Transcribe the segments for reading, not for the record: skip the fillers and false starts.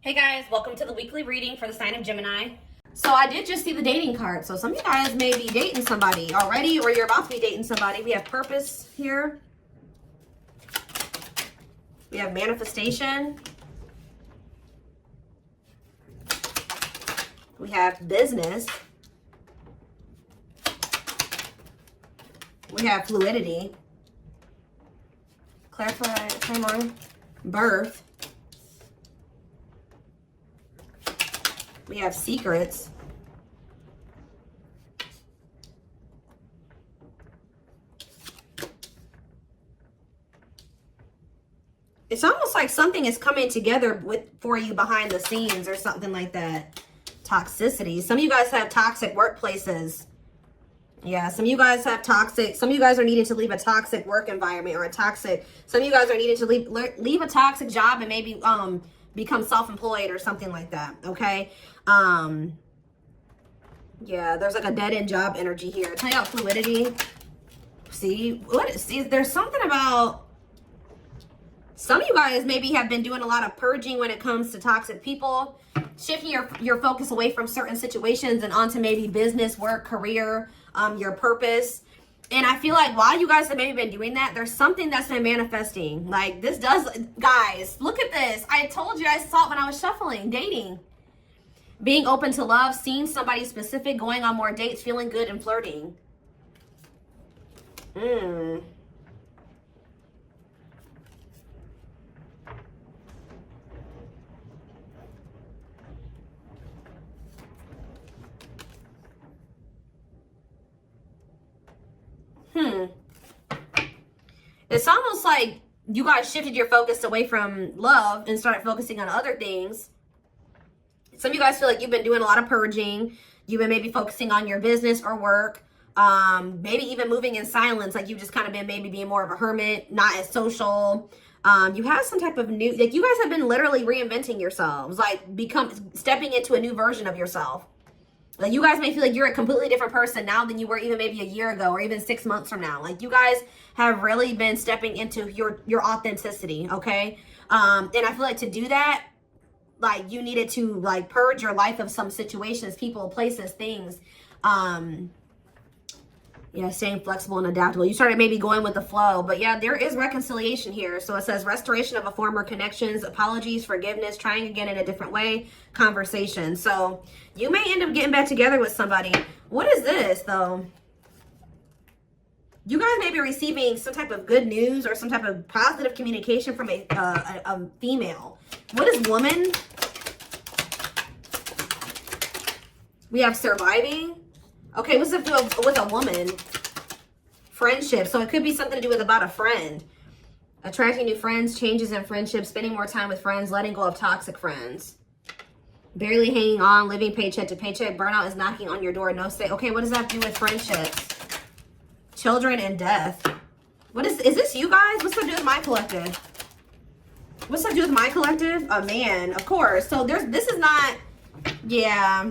Hey guys, welcome to the weekly reading for the sign of Gemini. So I did just see the dating card. So some of you guys may be dating somebody already, or you're about to be dating somebody. We have purpose here. We have manifestation. We have business. We have fluidity. Clarify, time on. Birth. We have secrets. It's almost like something is coming together for you behind the scenes or something like that. Toxicity. Some of you guys have toxic workplaces. Yeah, some of you guys have toxic. Some of you guys are needing to leave a toxic work environment or a toxic. Some of you guys are needing to leave a toxic job and maybe become self-employed or something like that. Okay. Yeah, there's like a dead-end job energy here. Tell you about fluidity. See, there's something about some of you guys maybe have been doing a lot of purging when it comes to toxic people, shifting your focus away from certain situations and onto maybe business, work, career, your purpose. And I feel like while you guys have maybe been doing that, there's something that's been manifesting. Like this does, guys, look at this. I told you, I saw it when I was shuffling, dating. Being open to love, seeing somebody specific, going on more dates, feeling good and flirting. It's almost like you guys shifted your focus away from love and started focusing on other things. Some of you guys feel like you've been doing a lot of purging. You've been maybe focusing on your business or work. Maybe even moving in silence. Like you've just kind of been maybe being more of a hermit, not as social. You have some type of new, like you guys have been literally reinventing yourselves. Like stepping into a new version of yourself. Like you guys may feel like you're a completely different person now than you were even maybe a year ago or even 6 months from now. Like you guys have really been stepping into your authenticity, okay? And I feel like to do that, like you needed to like purge your life of some situations, people, places, things. Yeah, staying flexible and adaptable. You started maybe going with the flow, but yeah, there is reconciliation here. So it says restoration of a former connections, apologies, forgiveness, trying again in a different way, conversation. So you may end up getting back together with somebody. What is this though? You guys may be receiving some type of good news or some type of positive communication from a female. What is woman? We have surviving. Okay, what's up with a woman? Friendship. So it could be something to do with about a friend. Attracting new friends, changes in friendships, spending more time with friends, letting go of toxic friends. Barely hanging on, living paycheck to paycheck. Burnout is knocking on your door. No stay. Okay, what does that do with friendships? Children and death. What is this you guys? What's up to do with my collective? What's up to do with my collective? A man, of course. So this is not, yeah.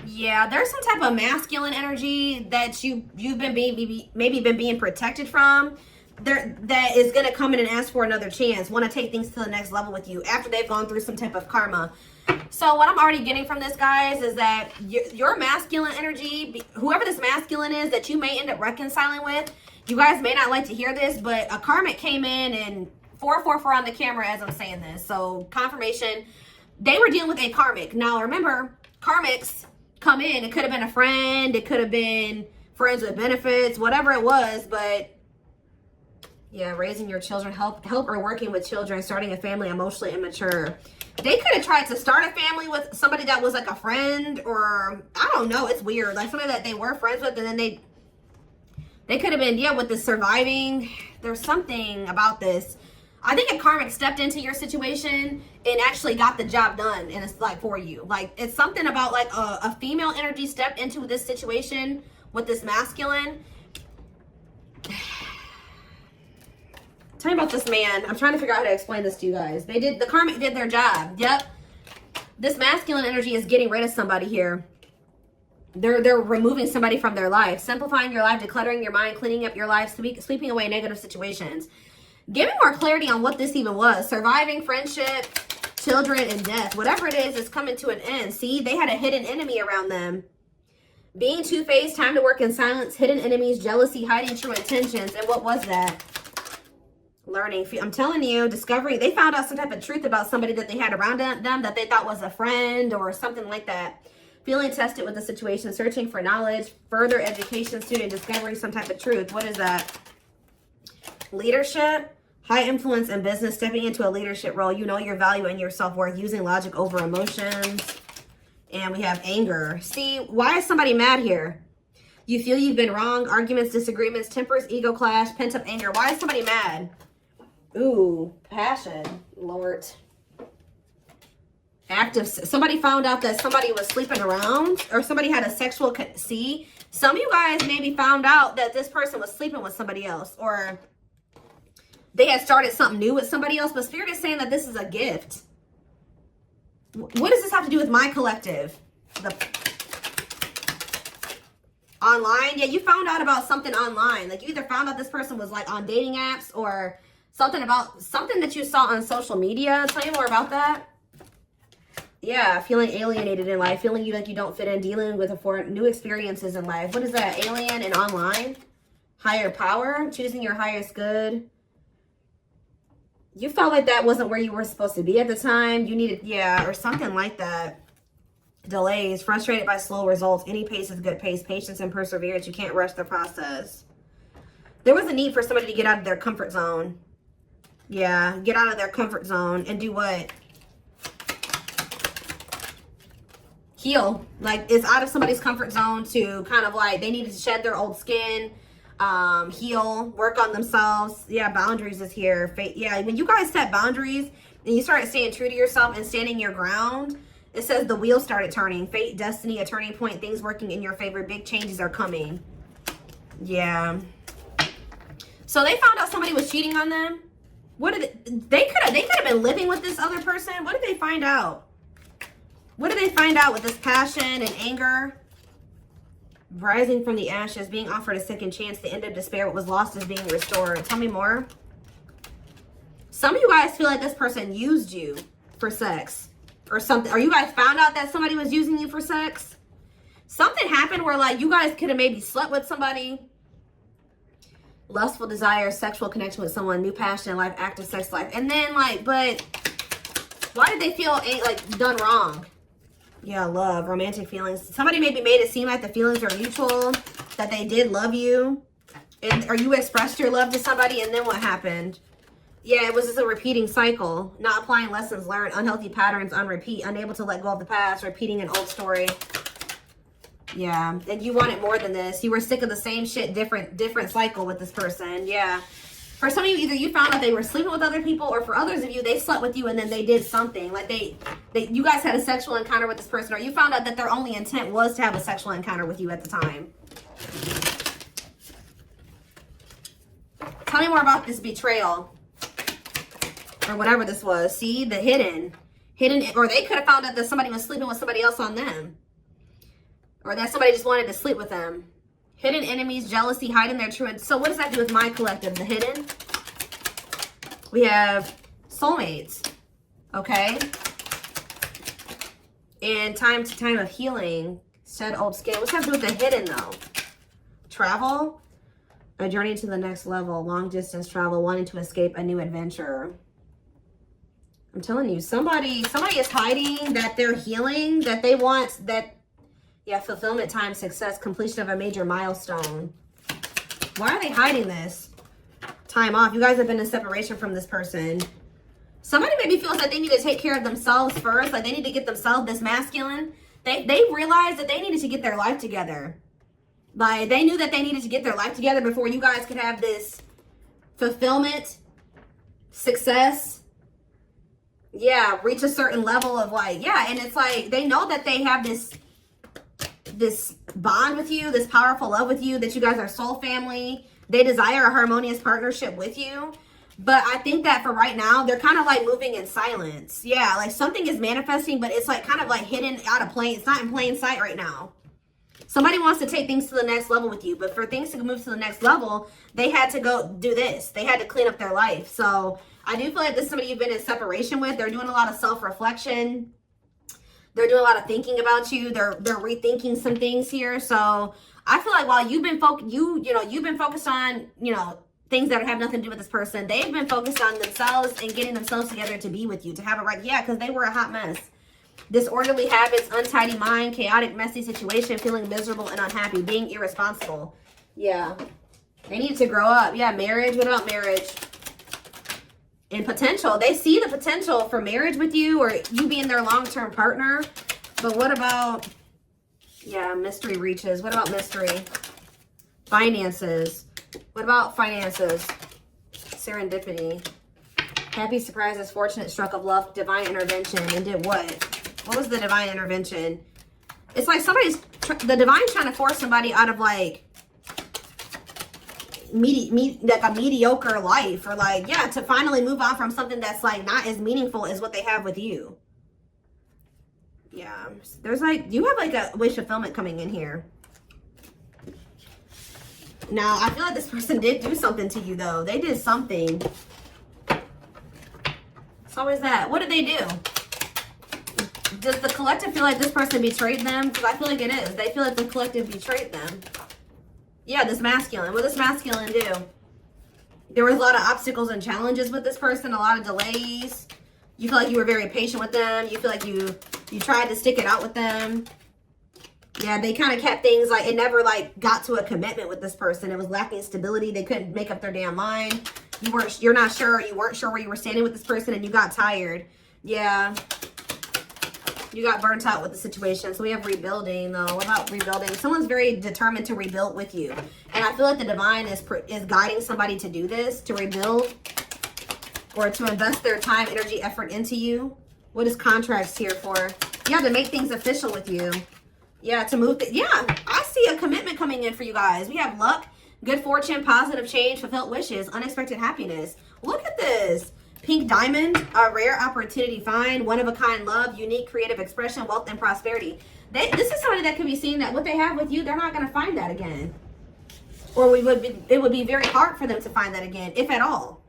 Yeah, there's some type of masculine energy that you've been maybe been being protected from. That is gonna come in and ask for another chance, want to take things to the next level with you after they've gone through some type of karma. So what I'm already getting from this, guys, is that your masculine energy, whoever this masculine is that you may end up reconciling with, you guys may not like to hear this, but a karmic came in and 444 on the camera as I'm saying this. So confirmation, they were dealing with a karmic. Now remember, karmics come in. It could have been a friend. It could have been friends with benefits, whatever it was. But yeah, raising your children, help or working with children, starting a family, emotionally immature. They could have tried to start a family with somebody that was like a friend, or I don't know. It's weird. Like somebody that they were friends with, and then they could have been, yeah, with the surviving. There's something about this. I think a karmic stepped into your situation and actually got the job done, and it's like for you. Like it's something about like a female energy stepped into this situation with this masculine. Tell me about this man. I'm trying to figure out how to explain this to you guys. The karmic did their job. Yep. This masculine energy is getting rid of somebody here. They're removing somebody from their life, simplifying your life, decluttering your mind, cleaning up your life, sweeping away negative situations. Give me more clarity on what this even was. Surviving, friendship, children, and death. Whatever it is coming to an end. See, they had a hidden enemy around them. Being two-faced, time to work in silence, hidden enemies, jealousy, hiding true intentions. And what was that? Learning. I'm telling you, discovery. They found out some type of truth about somebody that they had around them that they thought was a friend or something like that. Feeling tested with the situation, searching for knowledge, further education, student, discovering some type of truth. What is that? Leadership, high influence in business, stepping into a leadership role. You know your value and your self-worth, using logic over emotions. And we have anger. See, why is somebody mad here? You feel you've been wrong, arguments, disagreements, tempers, ego clash, pent-up anger. Why is somebody mad? Ooh, passion, Lord. Active. Somebody found out that somebody was sleeping around, or somebody had a sexual. See, some of you guys maybe found out that this person was sleeping with somebody else, or they had started something new with somebody else. But Spirit is saying that this is a gift. What does this have to do with my collective? The online. Yeah, you found out about something online. Like you either found out this person was like on dating apps, or something about something that you saw on social media. Tell me more about that. Yeah, feeling alienated in life, feeling like you don't fit in, dealing with new experiences in life. What is that? Alien and online? Higher power, choosing your highest good. You felt like that wasn't where you were supposed to be at the time. You needed, yeah, or something like that. Delays, frustrated by slow results. Any pace is good pace. Patience and perseverance. You can't rush the process. There was a need for somebody to get out of their comfort zone. Yeah, get out of their comfort zone and do what? Heal. Like, it's out of somebody's comfort zone to kind of like, they needed to shed their old skin, heal, work on themselves. Yeah, boundaries is here. Yeah, when you guys set boundaries and you start staying true to yourself and standing your ground, it says the wheel started turning. Fate, destiny, a turning point, things working in your favor. Big changes are coming. Yeah. So they found out somebody was cheating on them. What did they could have been living with this other person. What did they find out? What did they find out with this passion and anger? Rising from the ashes, being offered a second chance, the end of despair, what was lost is being restored. Tell me more. Some of you guys feel like this person used you for sex or something. Or you guys found out that somebody was using you for sex. Something happened where like you guys could have maybe slept with somebody. Lustful desire, sexual connection with someone, new passion in life, active sex life. And then like, but why did they feel like done wrong? Yeah, love, romantic feelings. Somebody maybe made it seem like the feelings are mutual, that they did love you, or you expressed your love to somebody, and then what happened? Yeah, it was just a repeating cycle. Not applying lessons learned, unhealthy patterns on repeat, unable to let go of the past, repeating an old story. Yeah, and you wanted more than this. You were sick of the same shit, different cycle with this person. Yeah. For some of you, either you found out they were sleeping with other people, or for others of you, they slept with you and then they did something. Like you guys had a sexual encounter with this person, or you found out that their only intent was to have a sexual encounter with you at the time. Tell me more about this betrayal. Or whatever this was. See, the hidden, or they could have found out that somebody was sleeping with somebody else on them. Or that somebody just wanted to sleep with them. Hidden enemies, jealousy, hiding their true. So what does that do with my collective? The hidden. We have soulmates. Okay. And time to time of healing. Shed old skin. What's that do with the hidden though? Travel. A journey to the next level. Long distance travel. Wanting to escape a new adventure. I'm telling you, somebody is hiding that they're healing, that they want that. Yeah, fulfillment, time, success, completion of a major milestone. Why are they hiding this? Time off. You guys have been in separation from this person. Somebody maybe feels like they need to take care of themselves first. Like they need to get themselves this masculine. They realized that they needed to get their life together. Like they knew that they needed to get their life together before you guys could have this fulfillment, success. Yeah, reach a certain level of like, yeah. And it's like, they know that they have this bond with you, this powerful love with you, that you guys are soul family. They desire a harmonious partnership with you. But I think that for right now, they're kind of like moving in silence. Yeah, like something is manifesting, but it's like kind of like hidden out of plain. It's not in plain sight right now. Somebody wants to take things to the next level with you. But for things to move to the next level, they had to go do this. They had to clean up their life. So I do feel like this is somebody you've been in separation with. They're doing a lot of self-reflection. They're doing a lot of thinking about you. They're rethinking some things here. So I feel like while you've been you've been focused on, things that have nothing to do with this person, they've been focused on themselves and getting themselves together to be with you, to have it right. Yeah, because they were a hot mess. Disorderly habits, untidy mind, chaotic, messy situation, feeling miserable and unhappy, being irresponsible. Yeah. They need to grow up. Yeah, marriage. What about marriage? And potential. They see the potential for marriage with you or you being their long-term partner. But what about, yeah, mystery reaches. What about mystery? Finances. What about finances? Serendipity. Happy surprises, fortunate stroke of luck, divine intervention. And did what? What was the divine intervention? It's like the divine's trying to force somebody out of like a mediocre life, or like, yeah, to finally move on from something that's like not as meaningful as what they have with you. Yeah, there's like, you have like a wish fulfillment coming in here. Now, I feel like this person did do something to you though. They did something. So is that? What did they do? Does the collective feel like this person betrayed them? Because I feel like it is. They feel like the collective betrayed them. Yeah, this masculine. What does this masculine do? There was a lot of obstacles and challenges with this person, a lot of delays. You feel like you were very patient with them. You feel like you tried to stick it out with them. Yeah, they kind of kept things like, it never like got to a commitment with this person. It was lacking stability. They couldn't make up their damn mind. You're not sure. You weren't sure where you were standing with this person and you got tired. Yeah. You got burnt out with the situation. So we have rebuilding though. What about rebuilding? Someone's very determined to rebuild with you. And I feel like the divine is guiding somebody to do this, to rebuild or to invest their time, energy, effort into you. What is contracts here for? Yeah, to make things official with you. Yeah, to move. Yeah, I see a commitment coming in for you guys. We have luck, good fortune, positive change, fulfilled wishes, unexpected happiness. Look at this. Pink diamond, a rare opportunity find, one-of-a-kind love, unique creative expression, wealth, and prosperity. This is somebody that could be seeing that what they have with you, they're not going to find that again. Or it would be very hard for them to find that again, if at all.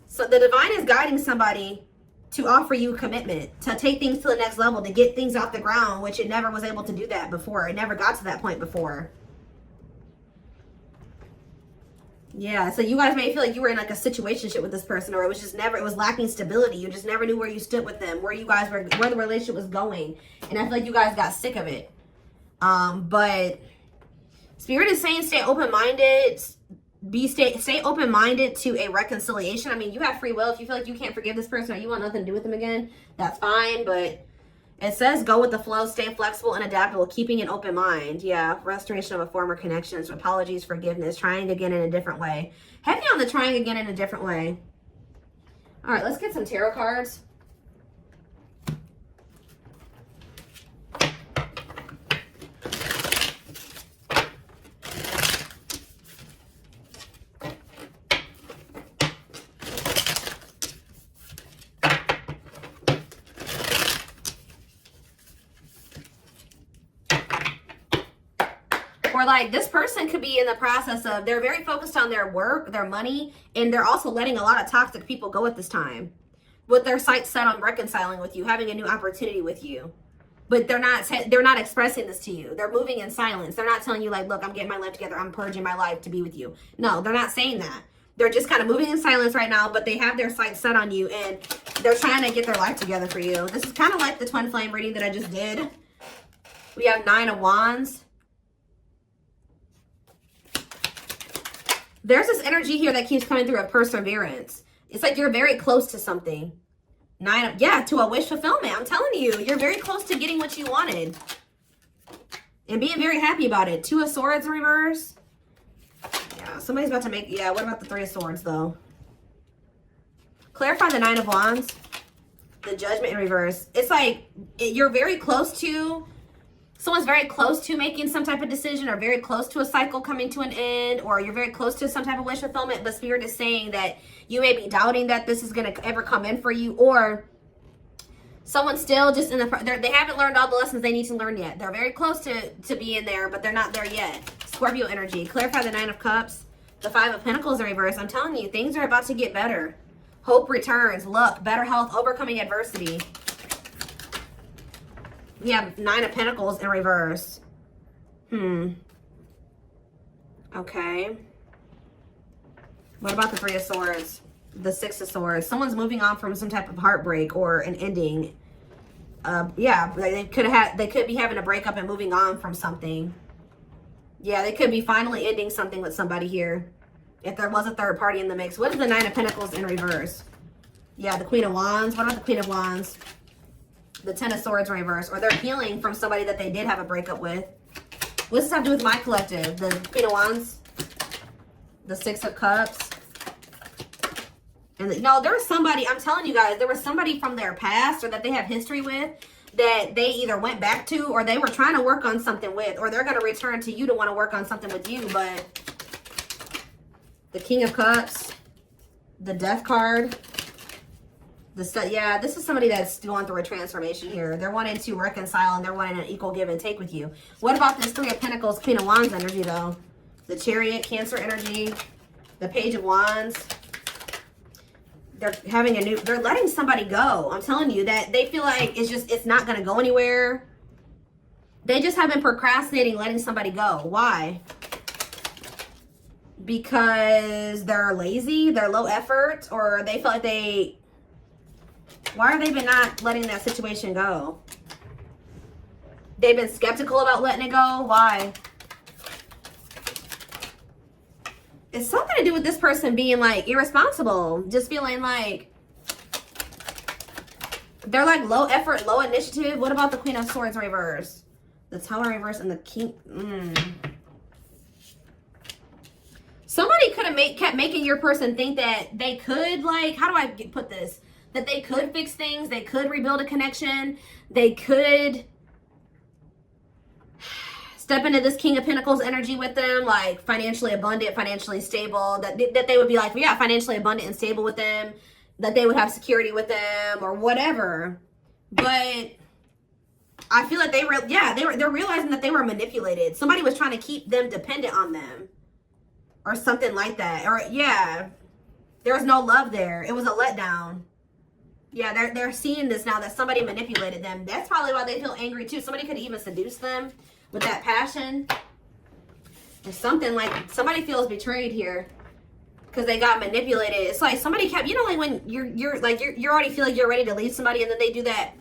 So the divine is guiding somebody to offer you commitment, to take things to the next level, to get things off the ground, which it never was able to do that before. It never got to that point before. Yeah, so you guys may feel like you were in like a situationship with this person, or it was just never, it was lacking stability. You just never knew where you stood with them, where you guys were, where the relationship was going. And I feel like you guys got sick of it. But Spirit is saying stay open-minded. Stay open-minded to a reconciliation. I mean, you have free will. If you feel like you can't forgive this person or you want nothing to do with them again, that's fine. But it says go with the flow, stay flexible and adaptable, keeping an open mind. Yeah, restoration of a former connections, apologies, forgiveness, trying again in a different way. Heavy on the trying again in a different way. All right, let's get some tarot cards. Or like this person could be in the process of, they're very focused on their work, their money, and they're also letting a lot of toxic people go at this time. With their sights set on reconciling with you, having a new opportunity with you. But they're not expressing this to you. They're moving in silence. They're not telling you like, look, I'm getting my life together. I'm purging my life to be with you. No, they're not saying that. They're just kind of moving in silence right now, but they have their sights set on you and they're trying to get their life together for you. This is kind of like the twin flame reading that I just did. We have 9 of Wands. There's this energy here that keeps coming through of perseverance. It's like you're very close to something. To a wish fulfillment. I'm telling you, you're very close to getting what you wanted. And being very happy about it. 2 of Swords in reverse. Yeah, somebody's about to make, yeah, what about the 3 of Swords though? Clarify the 9 of Wands. The Judgment in reverse. It's like you're very close to, someone's very close to making some type of decision or very close to a cycle coming to an end, or you're very close to some type of wish fulfillment, but Spirit is saying that you may be doubting that this is going to ever come in for you, or someone's still just in the, they haven't learned all the lessons they need to learn yet. They're very close to being there, but they're not there yet. Scorpio energy. Clarify the 9 of Cups. The 5 of Pentacles in reverse. I'm telling you, things are about to get better. Hope returns. Luck. Better health. Overcoming adversity. We have 9 of Pentacles in reverse. Okay. What about the 3 of Swords? The 6 of Swords. Someone's moving on from some type of heartbreak or an ending. Yeah, they could be having a breakup and moving on from something. Yeah, they could be finally ending something with somebody here. If there was a third party in the mix. What is the 9 of Pentacles in reverse? Yeah, the Queen of Wands. What about the Queen of Wands? The 10 of Swords in reverse. Or they're healing from somebody that they did have a breakup with. What does this have to do with my collective? The Queen of Wands. The 6 of Cups. And no, there was somebody, I'm telling you guys, there was somebody from their past or that they have history with that they either went back to or they were trying to work on something with, or they're going to return to you to want to work on something with you. But the King of Cups, the Death card, yeah, this is somebody that's going through a transformation here. They're wanting to reconcile and they're wanting an equal give and take with you. What about this 3 of Pentacles, Queen of Wands energy though? The Chariot, Cancer energy, the Page of Wands. They're having they're letting somebody go. I'm telling you that they feel like it's not going to go anywhere. They just have been procrastinating letting somebody go. Why? Because they're lazy, they're low effort, or they feel like why are they been not letting that situation go? They've been skeptical about letting it go. Why? It's something to do with this person being like irresponsible, just feeling like they're like low effort, low initiative. What about the Queen of Swords reverse? The Tower reverse and the King. Somebody could have kept making your person think that they could, like, how do I put this? That they could fix things, they could rebuild a connection, they could step into this King of Pentacles energy with them, like financially abundant, financially stable, that they would be like, yeah, financially abundant and stable with them, that they would have security with them or whatever. But I feel like they're realizing that they were manipulated. Somebody was trying to keep them dependent on them or something like that. Or yeah, there was no love there. It was a letdown. Yeah, they're seeing this now that somebody manipulated them. That's probably why they feel angry too. Somebody could even seduce them with that passion or something. Like somebody feels betrayed here because they got manipulated. It's like somebody kept, you know, like when you already feel like you're ready to leave somebody and then they do that.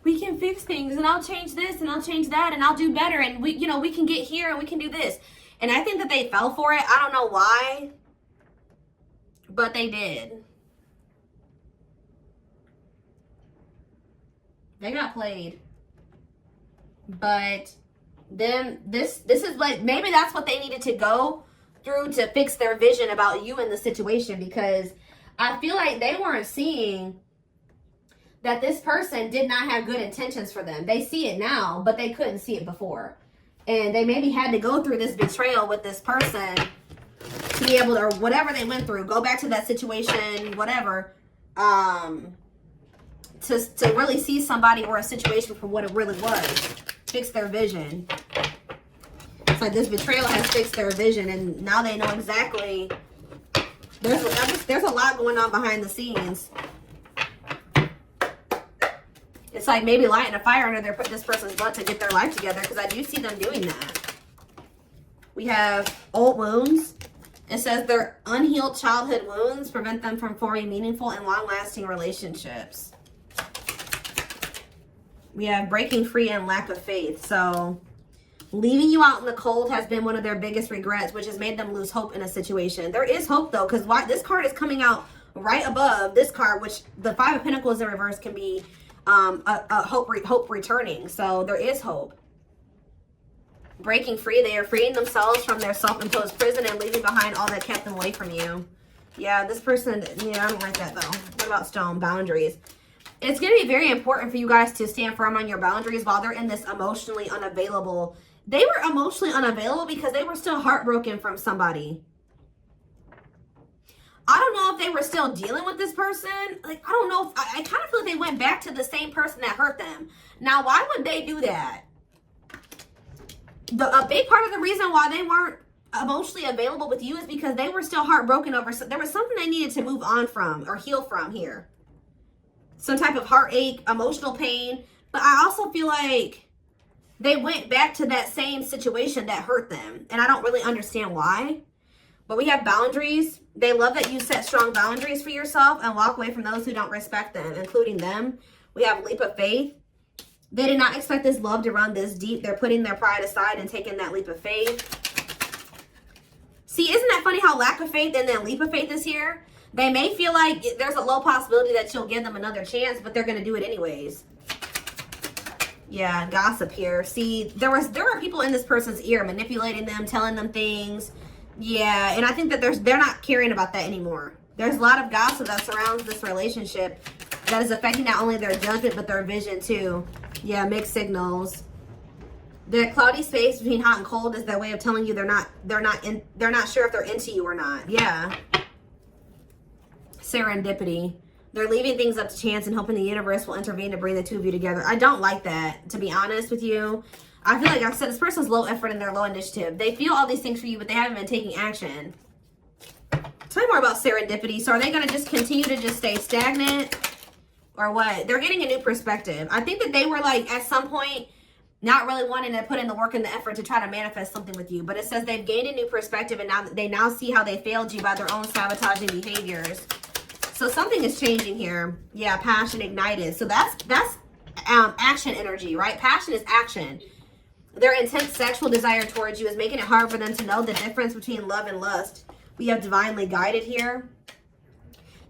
We can fix things and I'll change this and I'll change that and I'll do better and we can get here and we can do this. And I think that they fell for it. I don't know why, but they did. They got played. But then this is like, maybe that's what they needed to go through to fix their vision about you in the situation, because I feel like they weren't seeing that this person did not have good intentions for them. They see it now, but they couldn't see it before. And they maybe had to go through this betrayal with this person to be able to, or whatever they went through, go back to that situation, whatever, to really see somebody or a situation for what it really was. Fix their vision. It's like this betrayal has fixed their vision, and now they know exactly. There's a lot going on behind the scenes. It's like maybe lighting a fire under this person's butt to get their life together, because I do see them doing that. We have old wounds. It says their unhealed childhood wounds prevent them from forming meaningful and long-lasting relationships. We have breaking free and lack of faith. So leaving you out in the cold has been one of their biggest regrets, which has made them lose hope in a situation. There is hope though, because this card is coming out right above this card, which the Five of Pentacles in reverse can be a hope returning. So there is hope. Breaking free, they are freeing themselves from their self-imposed prison and leaving behind all that kept them away from you. Yeah, this person, yeah, I don't like that though. What about stone? Boundaries. It's going to be very important for you guys to stand firm on your boundaries while they're in this emotionally unavailable. They were emotionally unavailable because they were still heartbroken from somebody. I don't know if they were still dealing with this person. Like, I don't know. I kind of feel like they went back to the same person that hurt them. Now, why would they do that? A big part of the reason why they weren't emotionally available with you is because they were still heartbroken over, there was something they needed to move on from or heal from here. Some type of heartache, emotional pain. But I also feel like they went back to that same situation that hurt them. And I don't really understand why. But we have boundaries. They love that you set strong boundaries for yourself and walk away from those who don't respect them, including them. We have leap of faith. They did not expect this love to run this deep. They're putting their pride aside and taking that leap of faith. See, isn't that funny how lack of faith and then leap of faith is here? They may feel like there's a low possibility that you'll give them another chance, but they're going to do it anyways. Yeah, gossip here. See, there were people in this person's ear manipulating them, telling them things. Yeah, and I think that they're not caring about that anymore. There's a lot of gossip that surrounds this relationship that is affecting not only their judgment but their vision too. Yeah, mixed signals. The cloudy space between hot and cold is their way of telling you they're not sure if they're into you or not. Yeah. Serendipity. They're leaving things up to chance and hoping the universe will intervene to bring the two of you together. I don't like that, to be honest with you. I feel like I said this person's low effort and they're low initiative. They feel all these things for you, but they haven't been taking action. Tell me more about serendipity. So are they going to just continue to just stay stagnant or what? They're getting a new perspective. I think that they were like at some point not really wanting to put in the work and the effort to try to manifest something with you. But it says they've gained a new perspective and now they now see how they failed you by their own sabotaging behaviors. So something is changing here. Yeah, passion ignited. So that's action energy, right? Passion is action. Their intense sexual desire towards you is making it hard for them to know the difference between love and lust. We have divinely guided here.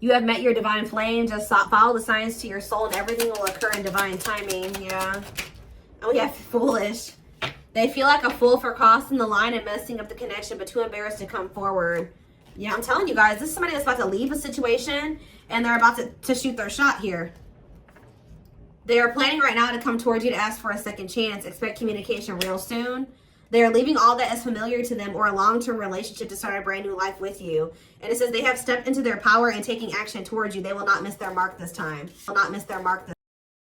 You have met your divine flame. Just follow the signs to your soul and everything will occur in divine timing. Yeah. And we have foolish. They feel like a fool for crossing the line and messing up the connection, but too embarrassed to come forward. Yeah, I'm telling you guys, this is somebody that's about to leave a situation and they're about to shoot their shot here. They are planning right now to come towards you to ask for a second chance. Expect communication real soon. They are leaving all that is familiar to them or a long-term relationship to start a brand new life with you. And it says they have stepped into their power and taking action towards you. They will not miss their mark this time. Will not miss their mark this time.